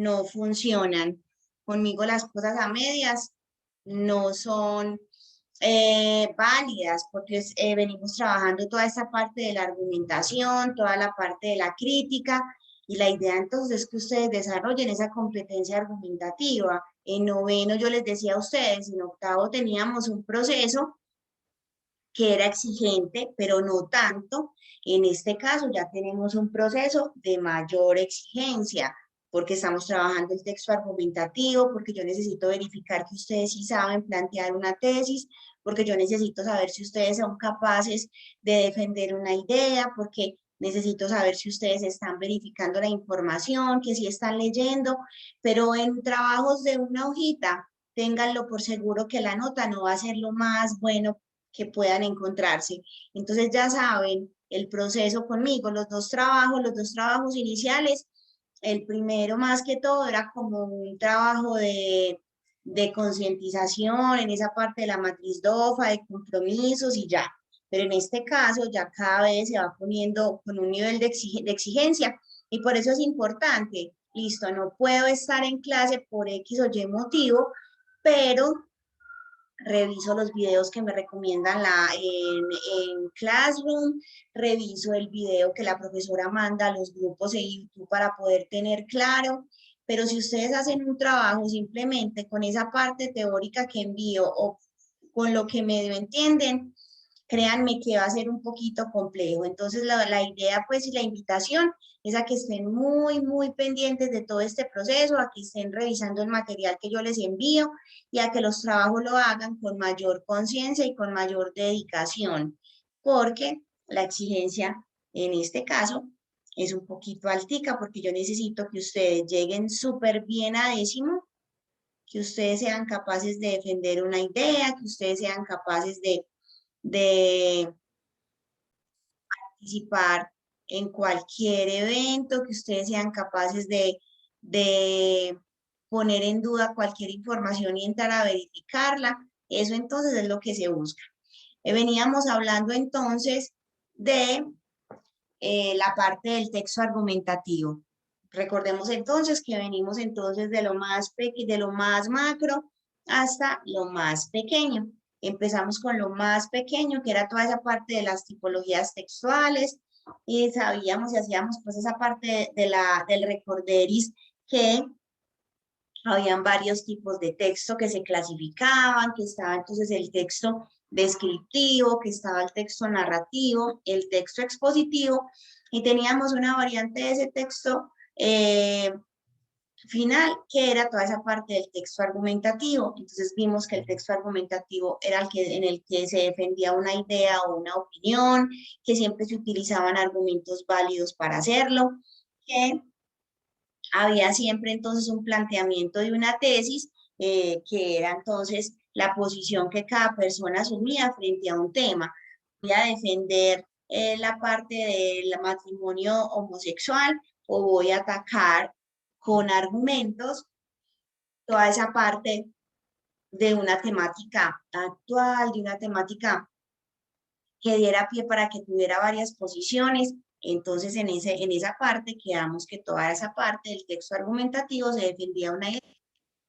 no funcionan. Conmigo las cosas a medias no son válidas, porque venimos trabajando toda esta parte de la argumentación, toda la parte de la crítica, y la idea entonces es que ustedes desarrollen esa competencia argumentativa. En noveno yo les decía a ustedes, en octavo teníamos un proceso que era exigente, pero no tanto. En este caso ya tenemos un proceso de mayor exigencia, porque estamos trabajando el texto argumentativo, porque yo necesito verificar que ustedes sí saben plantear una tesis, porque yo necesito saber si ustedes son capaces de defender una idea, porque necesito saber si ustedes están verificando la información, que sí están leyendo, pero en trabajos de una hojita, ténganlo por seguro que la nota no va a ser lo más bueno que puedan encontrarse. Entonces ya saben el proceso conmigo, los dos trabajos iniciales. El primero más que todo era como un trabajo de concientización en esa parte de la matriz DOFA, de compromisos y ya. Pero en este caso ya cada vez se va poniendo con un nivel de exigencia y por eso es importante. Listo, no puedo estar en clase por X o Y motivo, pero reviso los videos que me recomiendan en Classroom, reviso el video que la profesora manda a los grupos de YouTube para poder tener claro, pero si ustedes hacen un trabajo simplemente con esa parte teórica que envío o con lo que medio entienden, créanme que va a ser un poquito complejo. Entonces, la idea, pues, y la invitación es a que estén muy, muy pendientes de todo este proceso, a que estén revisando el material que yo les envío y a que los trabajos lo hagan con mayor conciencia y con mayor dedicación, porque la exigencia en este caso es un poquito altica, porque yo necesito que ustedes lleguen súper bien a décimo, que ustedes sean capaces de defender una idea, que ustedes sean capaces de participar en cualquier evento, que ustedes sean capaces de poner en duda cualquier información y entrar a verificarla. Eso entonces es lo que se busca. Veníamos hablando entonces de la parte del texto argumentativo. Recordemos entonces que venimos entonces de lo más de lo más macro hasta lo más pequeño. Empezamos con lo más pequeño, que era toda esa parte de las tipologías textuales, y sabíamos y hacíamos pues esa parte del recorderis, que habían varios tipos de texto que se clasificaban, que estaba entonces el texto descriptivo, que estaba el texto narrativo, el texto expositivo, y teníamos una variante de ese texto final, que era toda esa parte del texto argumentativo. Entonces vimos que el texto argumentativo era el que, en el que se defendía una idea o una opinión, que siempre se utilizaban argumentos válidos para hacerlo, que había siempre entonces un planteamiento de una tesis, que era entonces la posición que cada persona asumía frente a un tema. Voy a defender la parte del matrimonio homosexual o voy a atacar con argumentos toda esa parte de una temática actual, de una temática que diera pie para que tuviera varias posiciones. Entonces, en esa parte quedamos que toda esa parte del texto argumentativo se defendía una idea,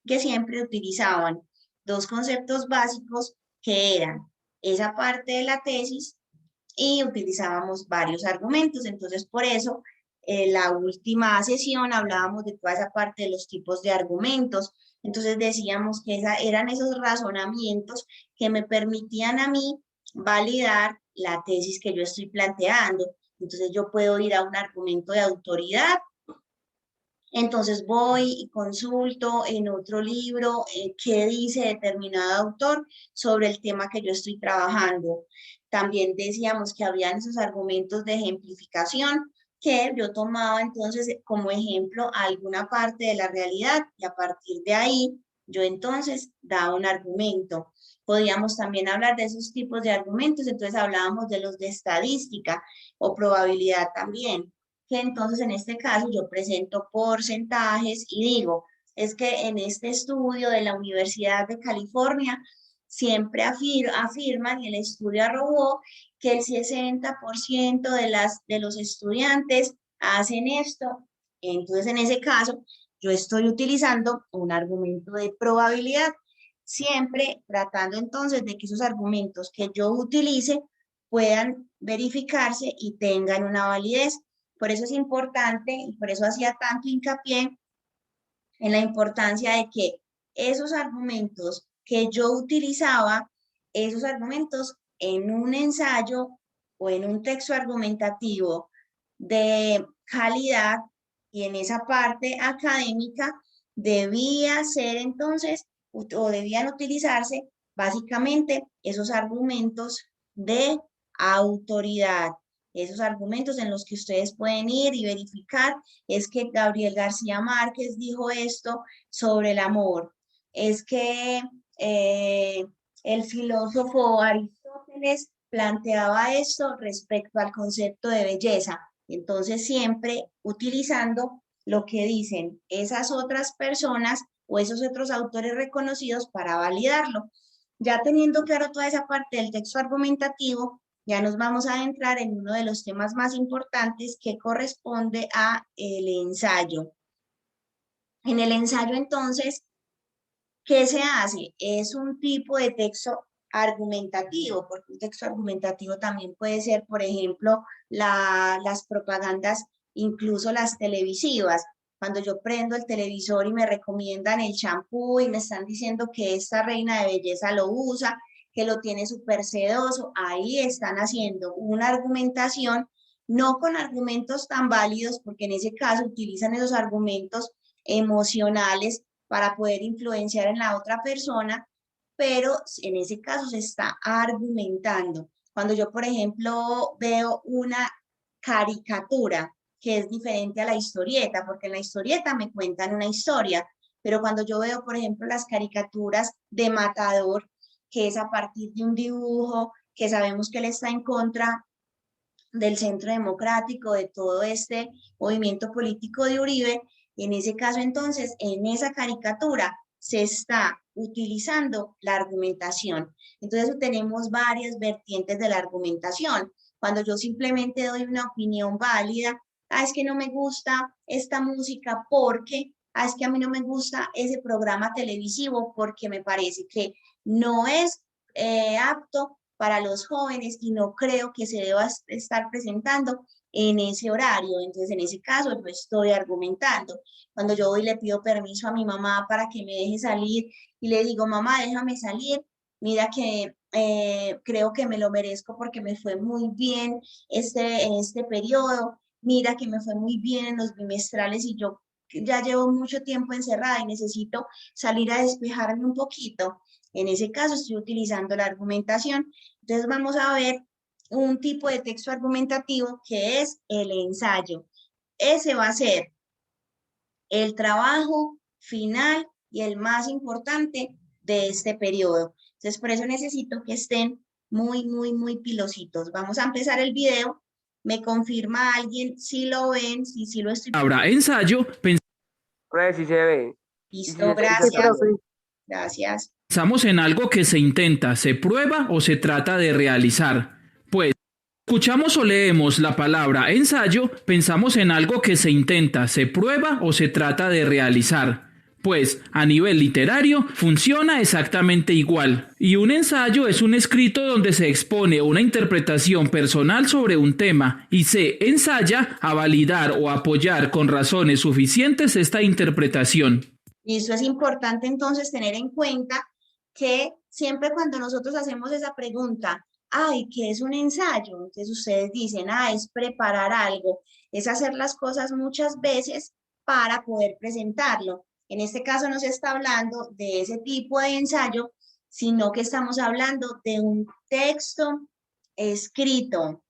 que siempre utilizaban dos conceptos básicos, que eran esa parte de la tesis, y utilizábamos varios argumentos. Entonces, por eso, la última sesión hablábamos de toda esa parte de los tipos de argumentos. Entonces decíamos que eran esos razonamientos que me permitían a mí validar la tesis que yo estoy planteando. Entonces yo puedo ir a un argumento de autoridad, entonces voy y consulto en otro libro qué dice determinado autor sobre el tema que yo estoy trabajando. También decíamos que habían esos argumentos de ejemplificación, que yo tomaba entonces como ejemplo alguna parte de la realidad y a partir de ahí yo entonces daba un argumento. Podíamos también hablar de esos tipos de argumentos, entonces hablábamos de los de estadística o probabilidad también, que entonces en este caso yo presento porcentajes y digo, es que en este estudio de la Universidad de California siempre afirman, y el estudio arrojó, que el 60% de los estudiantes hacen esto. Entonces, en ese caso, yo estoy utilizando un argumento de probabilidad, siempre tratando entonces de que esos argumentos que yo utilice puedan verificarse y tengan una validez. Por eso es importante y por eso hacía tanto hincapié en la importancia de que esos argumentos que yo utilizaba, esos argumentos en un ensayo o en un texto argumentativo de calidad y en esa parte académica debía ser entonces o debían utilizarse básicamente esos argumentos de autoridad, esos argumentos en los que ustedes pueden ir y verificar es que Gabriel García Márquez dijo esto sobre el amor, es que el filósofo Aristóteles planteaba esto respecto al concepto de belleza. Entonces, siempre utilizando lo que dicen esas otras personas o esos otros autores reconocidos para validarlo. Ya teniendo claro toda esa parte del texto argumentativo, ya nos vamos a adentrar en uno de los temas más importantes que corresponde a el ensayo. En el ensayo, entonces, ¿qué se hace? Es un tipo de texto argumentativo, porque un texto argumentativo también puede ser, por ejemplo, las propagandas, incluso las televisivas. Cuando yo prendo el televisor y me recomiendan el champú y me están diciendo que esta reina de belleza lo usa, que lo tiene súper sedoso, ahí están haciendo una argumentación, no con argumentos tan válidos, porque en ese caso utilizan esos argumentos emocionales para poder influenciar en la otra persona, pero en ese caso se está argumentando. Cuando yo, por ejemplo, veo una caricatura que es diferente a la historieta, porque en la historieta me cuentan una historia, pero cuando yo veo, por ejemplo, las caricaturas de Matador, que es a partir de un dibujo, que sabemos que él está en contra del Centro Democrático, de todo este movimiento político de Uribe, en ese caso entonces, en esa caricatura se está utilizando la argumentación. Entonces tenemos varias vertientes de la argumentación. Cuando yo simplemente doy una opinión válida, es que no me gusta esta música porque, es que a mí no me gusta ese programa televisivo porque me parece que no es apto para los jóvenes y no creo que se deba estar presentando en ese horario. Entonces, en ese caso, yo estoy argumentando. Cuando yo voy y le pido permiso a mi mamá para que me deje salir y le digo, mamá, déjame salir, mira que creo que me lo merezco porque me fue muy bien en este periodo, mira que me fue muy bien en los bimestrales y yo ya llevo mucho tiempo encerrada y necesito salir a despejarme un poquito. En ese caso estoy utilizando la argumentación. Entonces vamos a ver un tipo de texto argumentativo que es el ensayo. Ese va a ser el trabajo final y el más importante de este periodo. Entonces por eso necesito que estén muy pilositos. Vamos a empezar el video. Me confirma alguien si lo ven, si lo estoy. Ahora, ensayo, Si se ve y si se Listo, escucha gracias. también. Gracias. pensamos en algo que se intenta, se prueba o se trata de realizar. Pues, escuchamos o leemos la palabra ensayo, pensamos en algo que se intenta, se prueba o se trata de realizar. Pues, a nivel literario, funciona exactamente igual. Y un ensayo es un escrito donde se expone una interpretación personal sobre un tema y se ensaya a validar o apoyar con razones suficientes esta interpretación. Y eso es importante entonces tener en cuenta que siempre cuando nosotros hacemos esa pregunta, ay, ¿qué es un ensayo? Entonces ustedes dicen, es preparar algo, es hacer las cosas muchas veces para poder presentarlo. En este caso no se está hablando de ese tipo de ensayo, sino que estamos hablando de un texto escrito.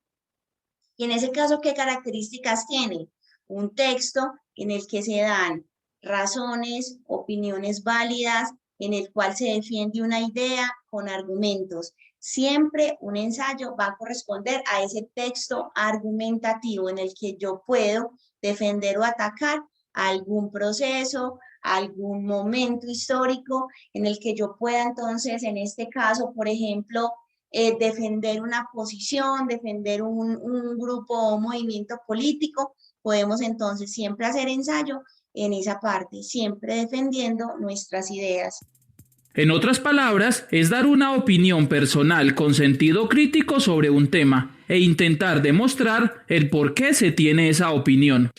Y en ese caso, ¿qué características tiene? Un texto en el que se dan razones, opiniones válidas, en el cual se defiende una idea con argumentos. Siempre un ensayo va a corresponder a ese texto argumentativo en el que yo puedo defender o atacar algún proceso, algún momento histórico, en el que yo pueda entonces, en este caso, por ejemplo, defender una posición, defender un grupo o movimiento político, podemos entonces siempre hacer ensayo en esa parte, siempre defendiendo nuestras ideas. En otras palabras, es dar una opinión personal con sentido crítico sobre un tema e intentar demostrar el por qué se tiene esa opinión.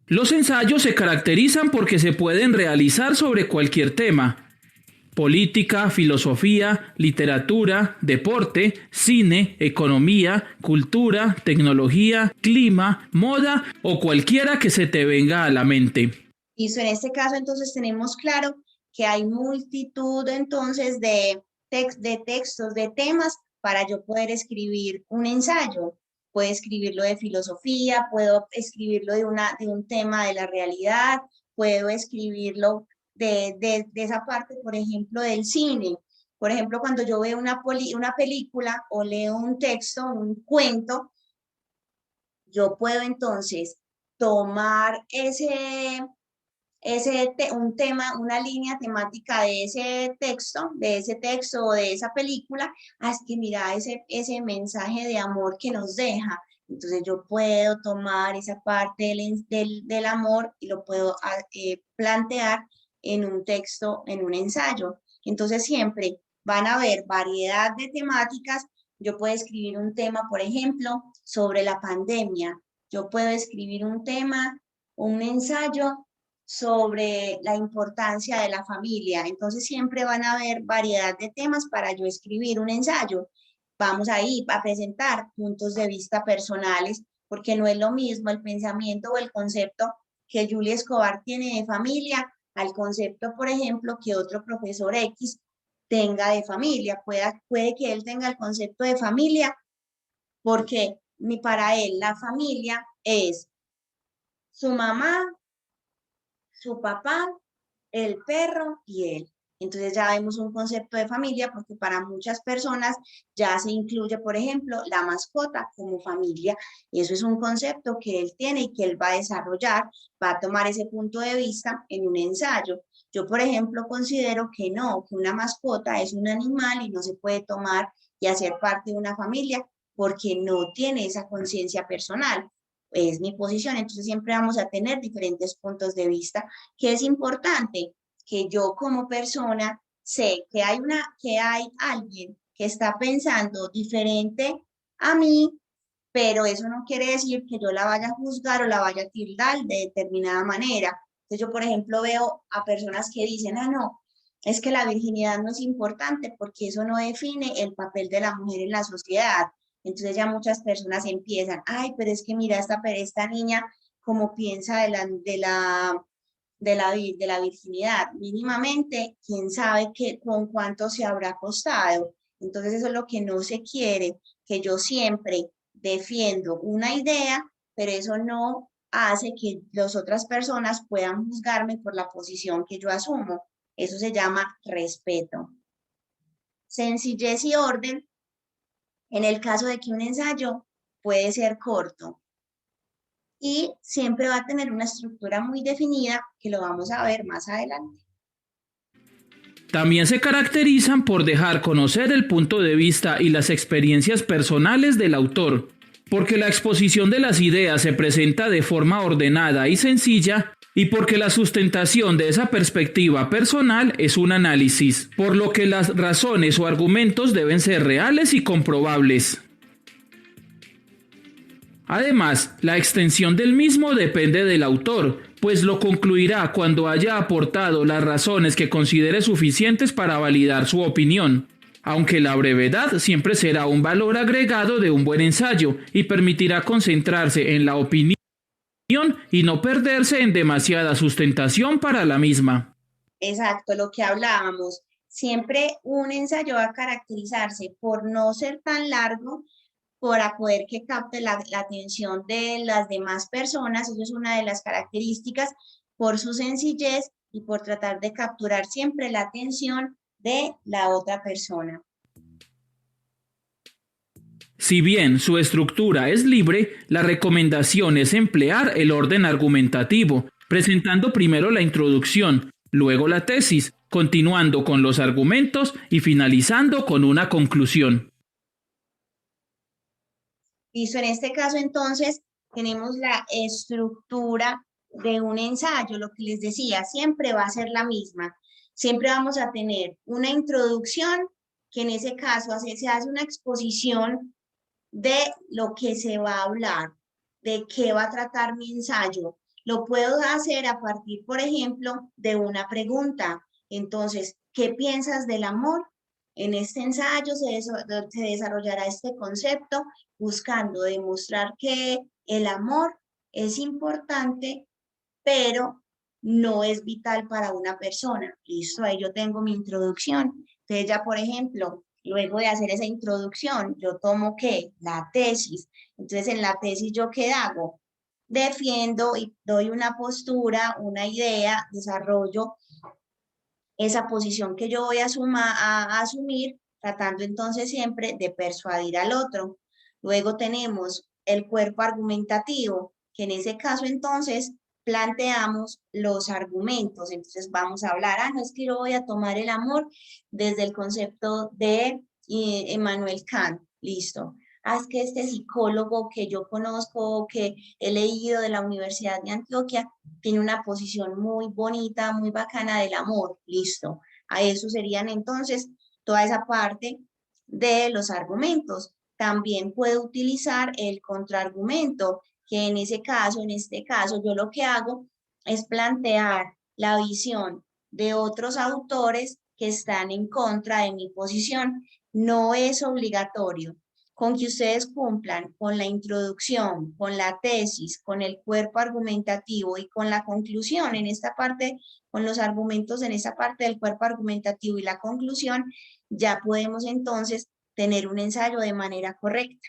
Los ensayos se caracterizan porque se pueden realizar sobre cualquier tema: política, filosofía, literatura, deporte, cine, economía, cultura, tecnología, clima, moda o cualquiera que se te venga a la mente. Listo, en este caso entonces tenemos claro que hay multitud entonces de textos, de temas para yo poder escribir un ensayo. Puedo escribirlo de filosofía, puedo escribirlo de un tema de la realidad, puedo escribirlo de esa parte, por ejemplo, del cine. Por ejemplo, cuando yo veo una película o leo un texto, un cuento, yo puedo entonces tomar un tema, una línea temática de ese texto o de esa película, es que mira ese mensaje de amor que nos deja. Entonces yo puedo tomar esa parte del amor y lo puedo plantear en un texto, en un ensayo. Entonces siempre van a haber variedad de temáticas. Yo puedo escribir un tema, por ejemplo, sobre la pandemia. Yo puedo escribir un tema, un ensayo sobre la importancia de la familia. Entonces siempre van a haber variedad de temas para yo escribir un ensayo. Vamos ahí a presentar puntos de vista personales, porque no es lo mismo el pensamiento o el concepto que Julia Escobar tiene de familia al concepto, por ejemplo, que otro profesor X tenga de familia. Puede que él tenga el concepto de familia porque para él la familia es su mamá, su papá, el perro y él. Entonces ya vemos un concepto de familia porque para muchas personas ya se incluye, por ejemplo, la mascota como familia. Eso es un concepto que él tiene y que él va a desarrollar, va a tomar ese punto de vista en un ensayo. Yo, por ejemplo, considero que no, que una mascota es un animal y no se puede tomar y hacer parte de una familia porque no tiene esa conciencia personal. Es mi posición, entonces siempre vamos a tener diferentes puntos de vista, que es importante que yo como persona sé que hay alguien que está pensando diferente a mí, pero eso no quiere decir que yo la vaya a juzgar o la vaya a tildar de determinada manera. Entonces yo, por ejemplo, veo a personas que dicen, no, es que la virginidad no es importante porque eso no define el papel de la mujer en la sociedad. Entonces ya muchas personas empiezan, ay, pero es que mira esta niña como piensa de la virginidad, mínimamente, quién sabe con cuánto se habrá costado. Entonces eso es lo que no se quiere, que yo siempre defiendo una idea, pero eso no hace que las otras personas puedan juzgarme por la posición que yo asumo. Eso se llama respeto. Sencillez y orden en el caso de que un ensayo puede ser corto y siempre va a tener una estructura muy definida que lo vamos a ver más adelante. También se caracterizan por dejar conocer el punto de vista y las experiencias personales del autor, porque la exposición de las ideas se presenta de forma ordenada y sencilla, y porque la sustentación de esa perspectiva personal es un análisis, por lo que las razones o argumentos deben ser reales y comprobables. Además, la extensión del mismo depende del autor, pues lo concluirá cuando haya aportado las razones que considere suficientes para validar su opinión, aunque la brevedad siempre será un valor agregado de un buen ensayo y permitirá concentrarse en la opinión y no perderse en demasiada sustentación para la misma. Exacto, lo que hablábamos. Siempre un ensayo va a caracterizarse por no ser tan largo, para poder que capte la atención de las demás personas. Eso es una de las características, por su sencillez y por tratar de capturar siempre la atención de la otra persona. Si bien su estructura es libre, la recomendación es emplear el orden argumentativo, presentando primero la introducción, luego la tesis, continuando con los argumentos y finalizando con una conclusión. Listo, en este caso entonces tenemos la estructura de un ensayo, lo que les decía, siempre va a ser la misma. Siempre vamos a tener una introducción, que en ese caso se hace una exposición de lo que se va a hablar, de qué va a tratar mi ensayo. Lo puedo hacer a partir, por ejemplo, de una pregunta. Entonces, ¿qué piensas del amor? En este ensayo se desarrollará este concepto buscando demostrar que el amor es importante, pero no es vital para una persona. Listo, ahí yo tengo mi introducción. Entonces ya, por ejemplo, luego de hacer esa introducción, yo tomo ¿qué? La tesis. Entonces, en la tesis, ¿yo qué hago? Defiendo y doy una postura, una idea, desarrollo esa posición que yo voy a asumir, tratando entonces siempre de persuadir al otro. Luego tenemos el cuerpo argumentativo, que en ese caso entonces planteamos los argumentos. Entonces vamos a hablar, no es que yo voy a tomar el amor desde el concepto de Immanuel Kant, listo. Es que este psicólogo que yo conozco, que he leído de la Universidad de Antioquia, tiene una posición muy bonita, muy bacana del amor, listo. A eso serían entonces toda esa parte de los argumentos. También puedo utilizar el contraargumento, que en ese caso, en este caso, yo lo que hago es plantear la visión de otros autores que están en contra de mi posición. No es obligatorio. Con que ustedes cumplan con la introducción, con la tesis, con el cuerpo argumentativo y con la conclusión en esta parte, con los argumentos en esta parte del cuerpo argumentativo y la conclusión, ya podemos entonces tener un ensayo de manera correcta.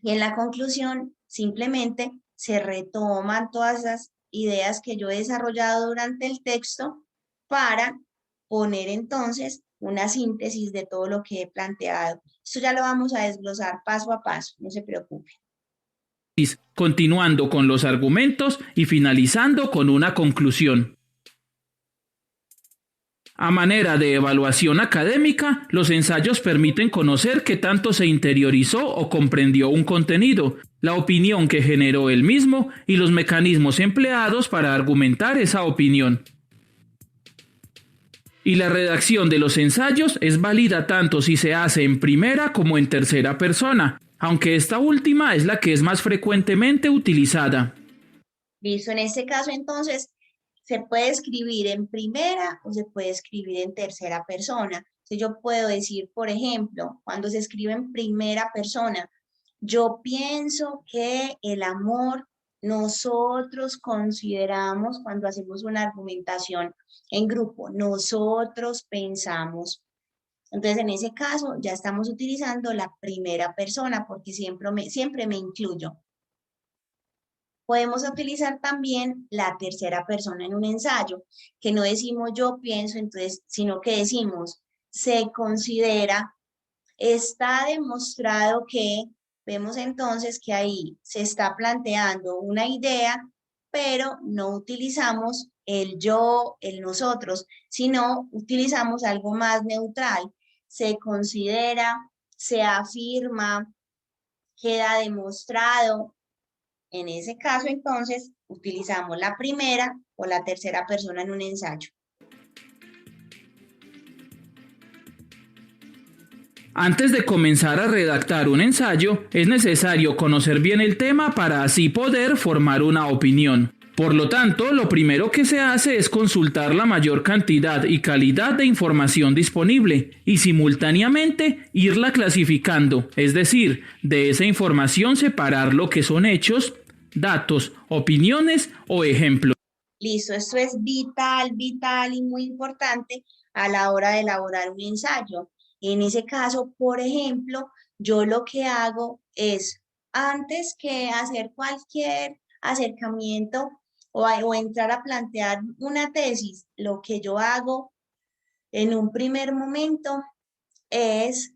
Y en la conclusión, simplemente se retoman todas las ideas que yo he desarrollado durante el texto para poner entonces una síntesis de todo lo que he planteado. Esto ya lo vamos a desglosar paso a paso, no se preocupe. Continuando con los argumentos y finalizando con una conclusión. A manera de evaluación académica, los ensayos permiten conocer qué tanto se interiorizó o comprendió un contenido, la opinión que generó el mismo y los mecanismos empleados para argumentar esa opinión. Y la redacción de los ensayos es válida tanto si se hace en primera como en tercera persona, aunque esta última es la que es más frecuentemente utilizada. Listo, en este caso entonces se puede escribir en primera o se puede escribir en tercera persona. Entonces yo puedo decir, por ejemplo, cuando se escribe en primera persona, yo pienso que el amor nosotros consideramos cuando hacemos una argumentación en grupo, nosotros pensamos. Entonces, en ese caso, ya estamos utilizando la primera persona porque siempre me incluyo. Podemos utilizar también la tercera persona en un ensayo, que no decimos yo pienso, entonces, sino que decimos se considera, está demostrado que, vemos entonces que ahí se está planteando una idea, pero no utilizamos el yo, el nosotros, sino utilizamos algo más neutral. Se considera, se afirma, queda demostrado. En ese caso, entonces, utilizamos la primera o la tercera persona en un ensayo. Antes de comenzar a redactar un ensayo, es necesario conocer bien el tema para así poder formar una opinión. Por lo tanto, lo primero que se hace es consultar la mayor cantidad y calidad de información disponible y simultáneamente irla clasificando, es decir, de esa información separar lo que son hechos, datos, opiniones o ejemplos. Listo, esto es vital, vital y muy importante a la hora de elaborar un ensayo. En ese caso, por ejemplo, yo lo que hago es, antes que hacer cualquier acercamiento o entrar a plantear una tesis, lo que yo hago en un primer momento es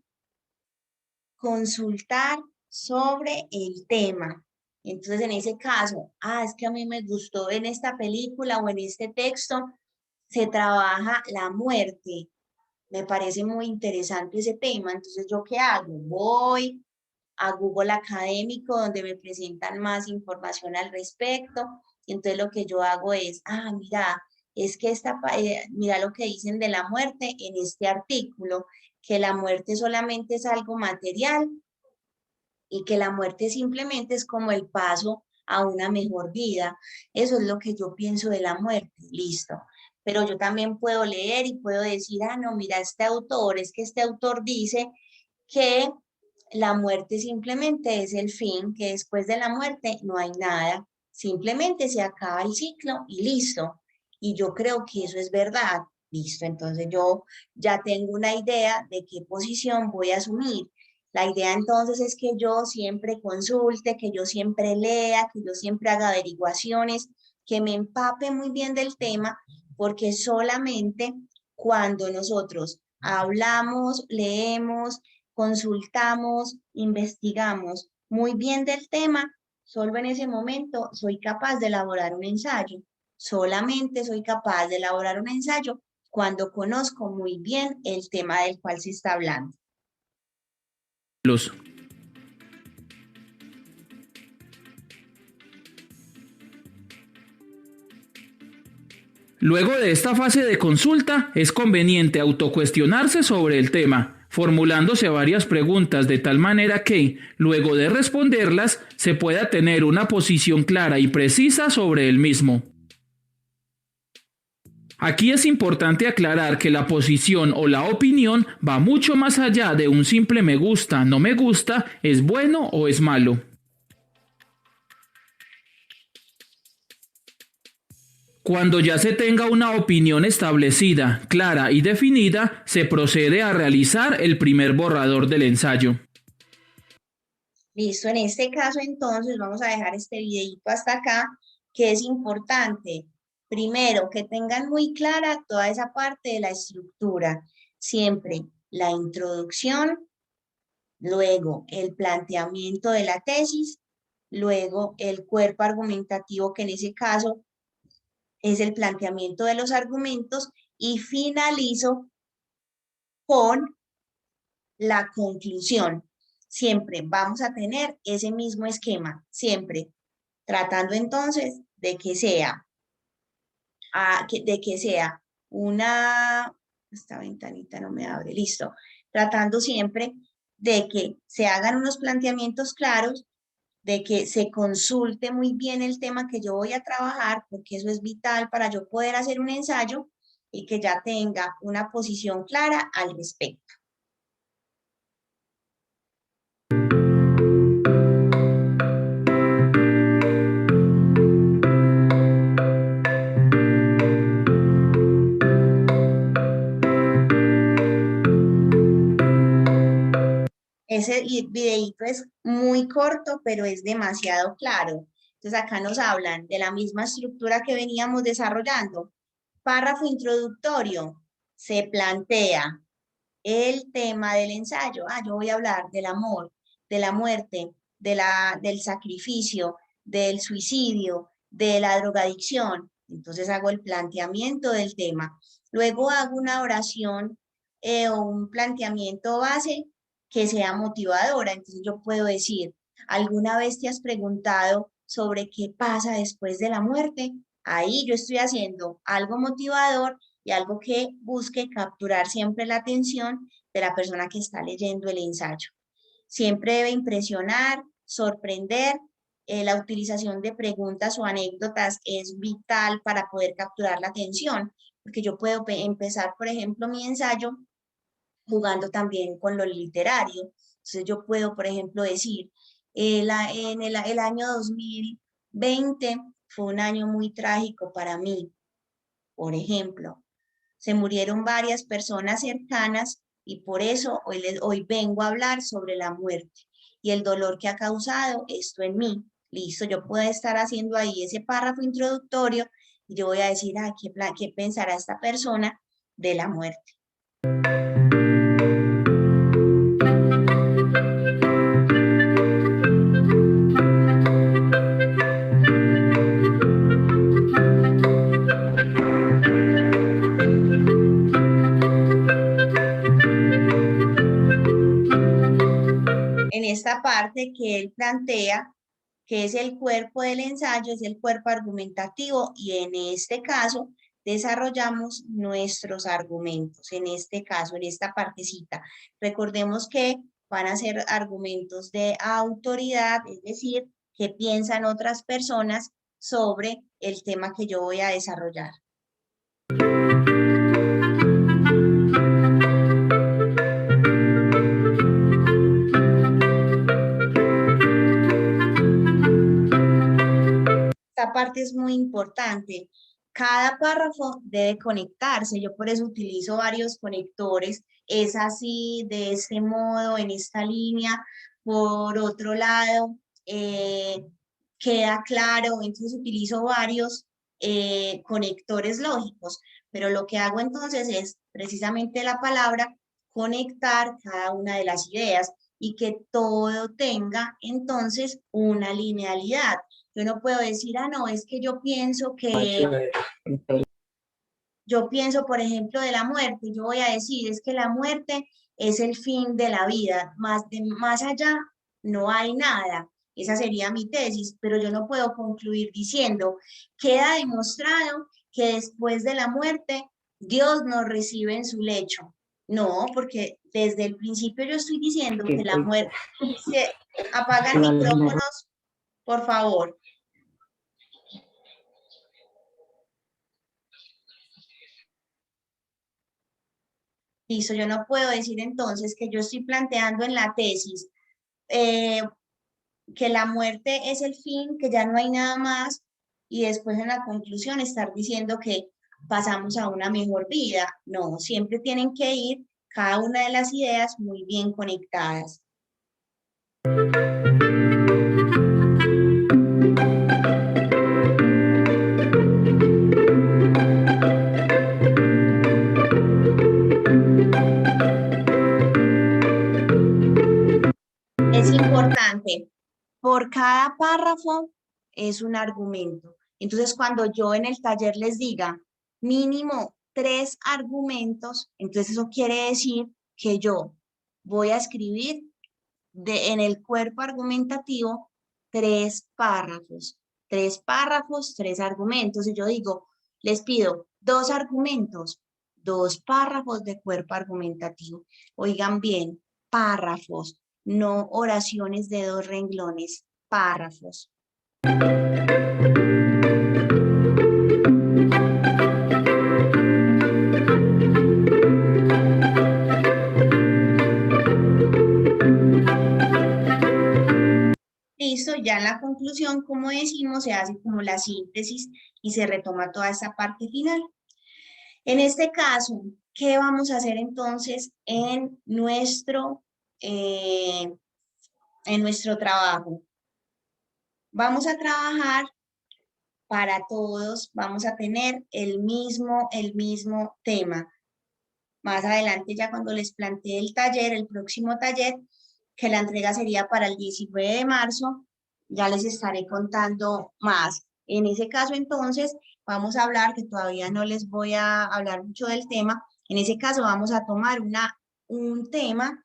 consultar sobre el tema. Entonces, en ese caso, es que a mí me gustó en esta película o en este texto, se trabaja la muerte. Me parece muy interesante ese tema. Entonces, ¿yo qué hago? Voy a Google Académico, donde me presentan más información al respecto. Y entonces lo que yo hago es, mira, es que mira lo que dicen de la muerte en este artículo, que la muerte solamente es algo material y que la muerte simplemente es como el paso a una mejor vida. Eso es lo que yo pienso de la muerte, listo. Pero yo también puedo leer y puedo decir, no, mira, este autor dice que la muerte simplemente es el fin, que después de la muerte no hay nada, simplemente se acaba el ciclo y listo. Y yo creo que eso es verdad, listo. Entonces yo ya tengo una idea de qué posición voy a asumir. La idea entonces es que yo siempre consulte, que yo siempre lea, que yo siempre haga averiguaciones, que me empape muy bien del tema, porque solamente cuando nosotros hablamos, leemos, consultamos, investigamos muy bien del tema, solo en ese momento soy capaz de elaborar un ensayo. Solamente soy capaz de elaborar un ensayo cuando conozco muy bien el tema del cual se está hablando. Luego de esta fase de consulta, es conveniente autocuestionarse sobre el tema, formulándose varias preguntas de tal manera que, luego de responderlas, se pueda tener una posición clara y precisa sobre el mismo. Aquí es importante aclarar que la posición o la opinión va mucho más allá de un simple me gusta, no me gusta, es bueno o es malo. Cuando ya se tenga una opinión establecida, clara y definida, se procede a realizar el primer borrador del ensayo. Listo, en este caso entonces vamos a dejar este videito hasta acá, que es importante. Primero, que tengan muy clara toda esa parte de la estructura. Siempre la introducción, luego el planteamiento de la tesis, luego el cuerpo argumentativo, que en ese caso es el planteamiento de los argumentos, y finalizo con la conclusión. Siempre vamos a tener ese mismo esquema, siempre tratando entonces de que sea esta ventanita no me abre, listo, tratando siempre de que se hagan unos planteamientos claros, de que se consulte muy bien el tema que yo voy a trabajar, porque eso es vital para yo poder hacer un ensayo y que ya tenga una posición clara al respecto. Ese videito es muy corto, pero es demasiado claro. Entonces acá nos hablan de la misma estructura que veníamos desarrollando. Párrafo introductorio. Se plantea el tema del ensayo. Yo voy a hablar del amor, de la muerte, del sacrificio, del suicidio, de la drogadicción. Entonces hago el planteamiento del tema. Luego hago una oración o un planteamiento base que sea motivadora. Entonces yo puedo decir, ¿alguna vez te has preguntado sobre qué pasa después de la muerte? Ahí yo estoy haciendo algo motivador y algo que busque capturar siempre la atención de la persona que está leyendo el ensayo. Siempre debe impresionar, sorprender. La utilización de preguntas o anécdotas es vital para poder capturar la atención, porque yo puedo empezar, por ejemplo, mi ensayo jugando también con lo literario. Entonces yo puedo, por ejemplo, decir, el año 2020 fue un año muy trágico para mí. Por ejemplo, se murieron varias personas cercanas y por eso hoy vengo a hablar sobre la muerte y el dolor que ha causado esto en mí. Listo, yo puedo estar haciendo ahí ese párrafo introductorio y yo voy a decir, ¿qué pensará esta persona de la muerte? En esta parte parte que él plantea, que es el cuerpo del ensayo, es el cuerpo argumentativo, y en este caso desarrollamos nuestros argumentos, en este caso, en esta partecita. Recordemos que van a ser argumentos de autoridad, es decir, que piensan otras personas sobre el tema que yo voy a desarrollar. Esta parte es muy importante. Cada párrafo debe conectarse. Yo por eso utilizo varios conectores. Es así, de este modo, en esta línea. Por otro lado, queda claro. Entonces utilizo varios conectores lógicos. Pero lo que hago entonces es precisamente la palabra conectar cada una de las ideas y que todo tenga entonces una linealidad. Yo no puedo decir, ah, no, es que yo pienso, por ejemplo, de la muerte. Yo voy a decir, es que la muerte es el fin de la vida. Más allá no hay nada. Esa sería mi tesis, pero yo no puedo concluir diciendo, queda demostrado que después de la muerte Dios nos recibe en su lecho. No, porque desde el principio yo estoy diciendo que la muerte... Se apagan micrófonos, por favor. Listo, yo no puedo decir entonces que yo estoy planteando en la tesis eh, que la muerte es el fin, que ya no hay nada más, y después en la conclusión estar diciendo que pasamos a una mejor vida. No, siempre tienen que ir cada una de las ideas muy bien conectadas. Es importante, por cada párrafo es un argumento. Entonces, cuando yo en el taller les diga mínimo 3 argumentos, entonces eso quiere decir que yo voy a escribir en el cuerpo argumentativo 3 párrafos. 3 párrafos, 3 argumentos. Y yo digo, les pido 2 argumentos, 2 párrafos de cuerpo argumentativo. Oigan bien, párrafos, no oraciones de 2 renglones, párrafos. Listo, ya en la conclusión, como decimos, se hace como la síntesis y se retoma toda esa parte final. En este caso, ¿qué vamos a hacer entonces en nuestro trabajo? Vamos a trabajar para todos, vamos a tener el mismo tema. Más adelante, ya cuando les plantee el taller, el próximo taller, que la entrega sería para el 19 de marzo, ya les estaré contando más. En ese caso, entonces, vamos a hablar, que todavía no les voy a hablar mucho del tema, en ese caso vamos a tomar un tema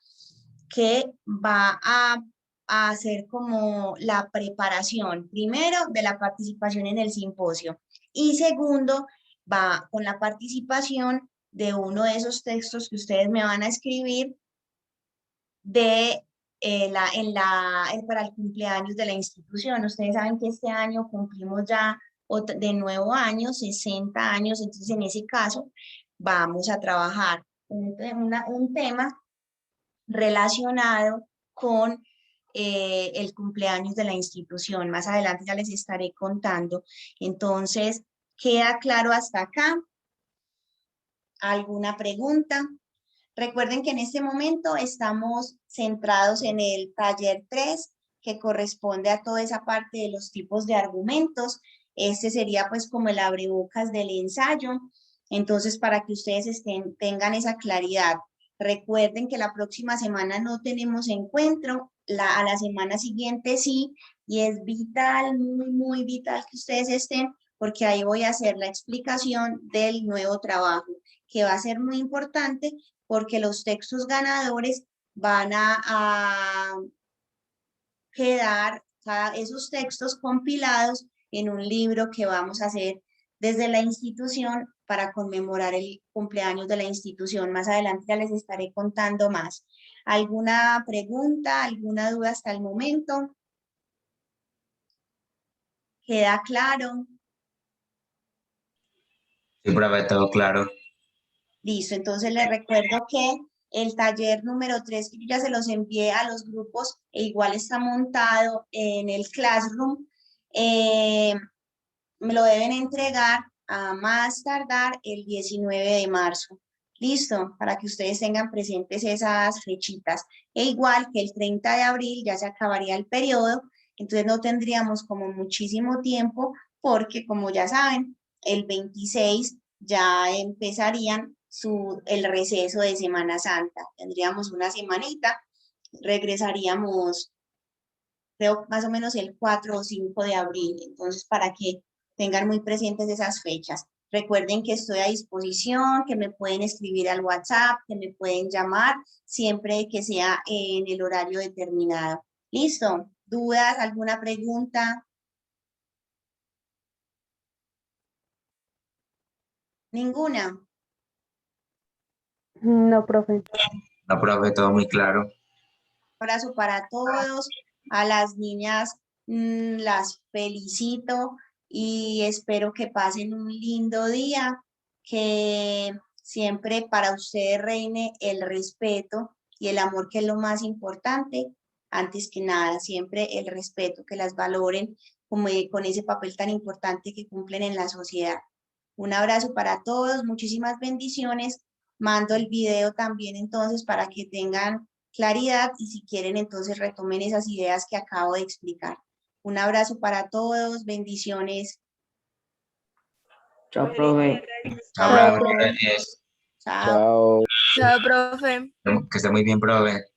que va a hacer como la preparación, primero, de la participación en el simposio, y segundo, va con la participación de uno de esos textos que ustedes me van a escribir para el cumpleaños de la institución. Ustedes saben que este año cumplimos ya de nuevo año, 60 años, entonces en ese caso vamos a trabajar un tema relacionado con el cumpleaños de la institución. Más adelante ya les estaré contando. Entonces, ¿queda claro hasta acá? ¿Alguna pregunta? Recuerden que en este momento estamos centrados en el taller 3, que corresponde a toda esa parte de los tipos de argumentos. Este sería pues como el abrebocas del ensayo. Entonces, para que ustedes tengan esa claridad, recuerden que la próxima semana no tenemos encuentro, a la semana siguiente sí, y es vital, muy vital que ustedes estén, porque ahí voy a hacer la explicación del nuevo trabajo, que va a ser muy importante porque los textos ganadores van a quedar esos textos compilados en un libro que vamos a hacer desde la institución para conmemorar el cumpleaños de la institución. Más adelante ya les estaré contando más. ¿Alguna pregunta, alguna duda hasta el momento? ¿Queda claro? Sí, profe, todo claro. Listo, entonces les recuerdo que el taller número 3, que yo ya se los envié a los grupos, e igual está montado en el Classroom, me lo deben entregar a más tardar el 19 de marzo. Listo, para que ustedes tengan presentes esas fechitas. E igual que el 30 de abril ya se acabaría el periodo, entonces no tendríamos como muchísimo tiempo porque, como ya saben, el 26 ya empezarían el receso de Semana Santa. Tendríamos una semanita, regresaríamos, creo, más o menos el 4 o 5 de abril. Entonces, para que tengan muy presentes esas fechas. Recuerden que estoy a disposición, que me pueden escribir al WhatsApp, que me pueden llamar, siempre que sea en el horario determinado. ¿Listo? ¿Dudas? ¿Alguna pregunta? ¿Ninguna? No, profe. No, profe, todo muy claro. Abrazo para todos. A las niñas las felicito y espero que pasen un lindo día, que siempre para ustedes reine el respeto y el amor, que es lo más importante. Antes que nada, siempre el respeto, que las valoren como con ese papel tan importante que cumplen en la sociedad. Un abrazo para todos, muchísimas bendiciones. Mando el video también entonces para que tengan claridad y si quieren entonces retomen esas ideas que acabo de explicar. Un abrazo para todos, bendiciones. Chao, profe. Abrazo, gracias. Chao. Chao. Chao, profe. Que esté muy bien, profe.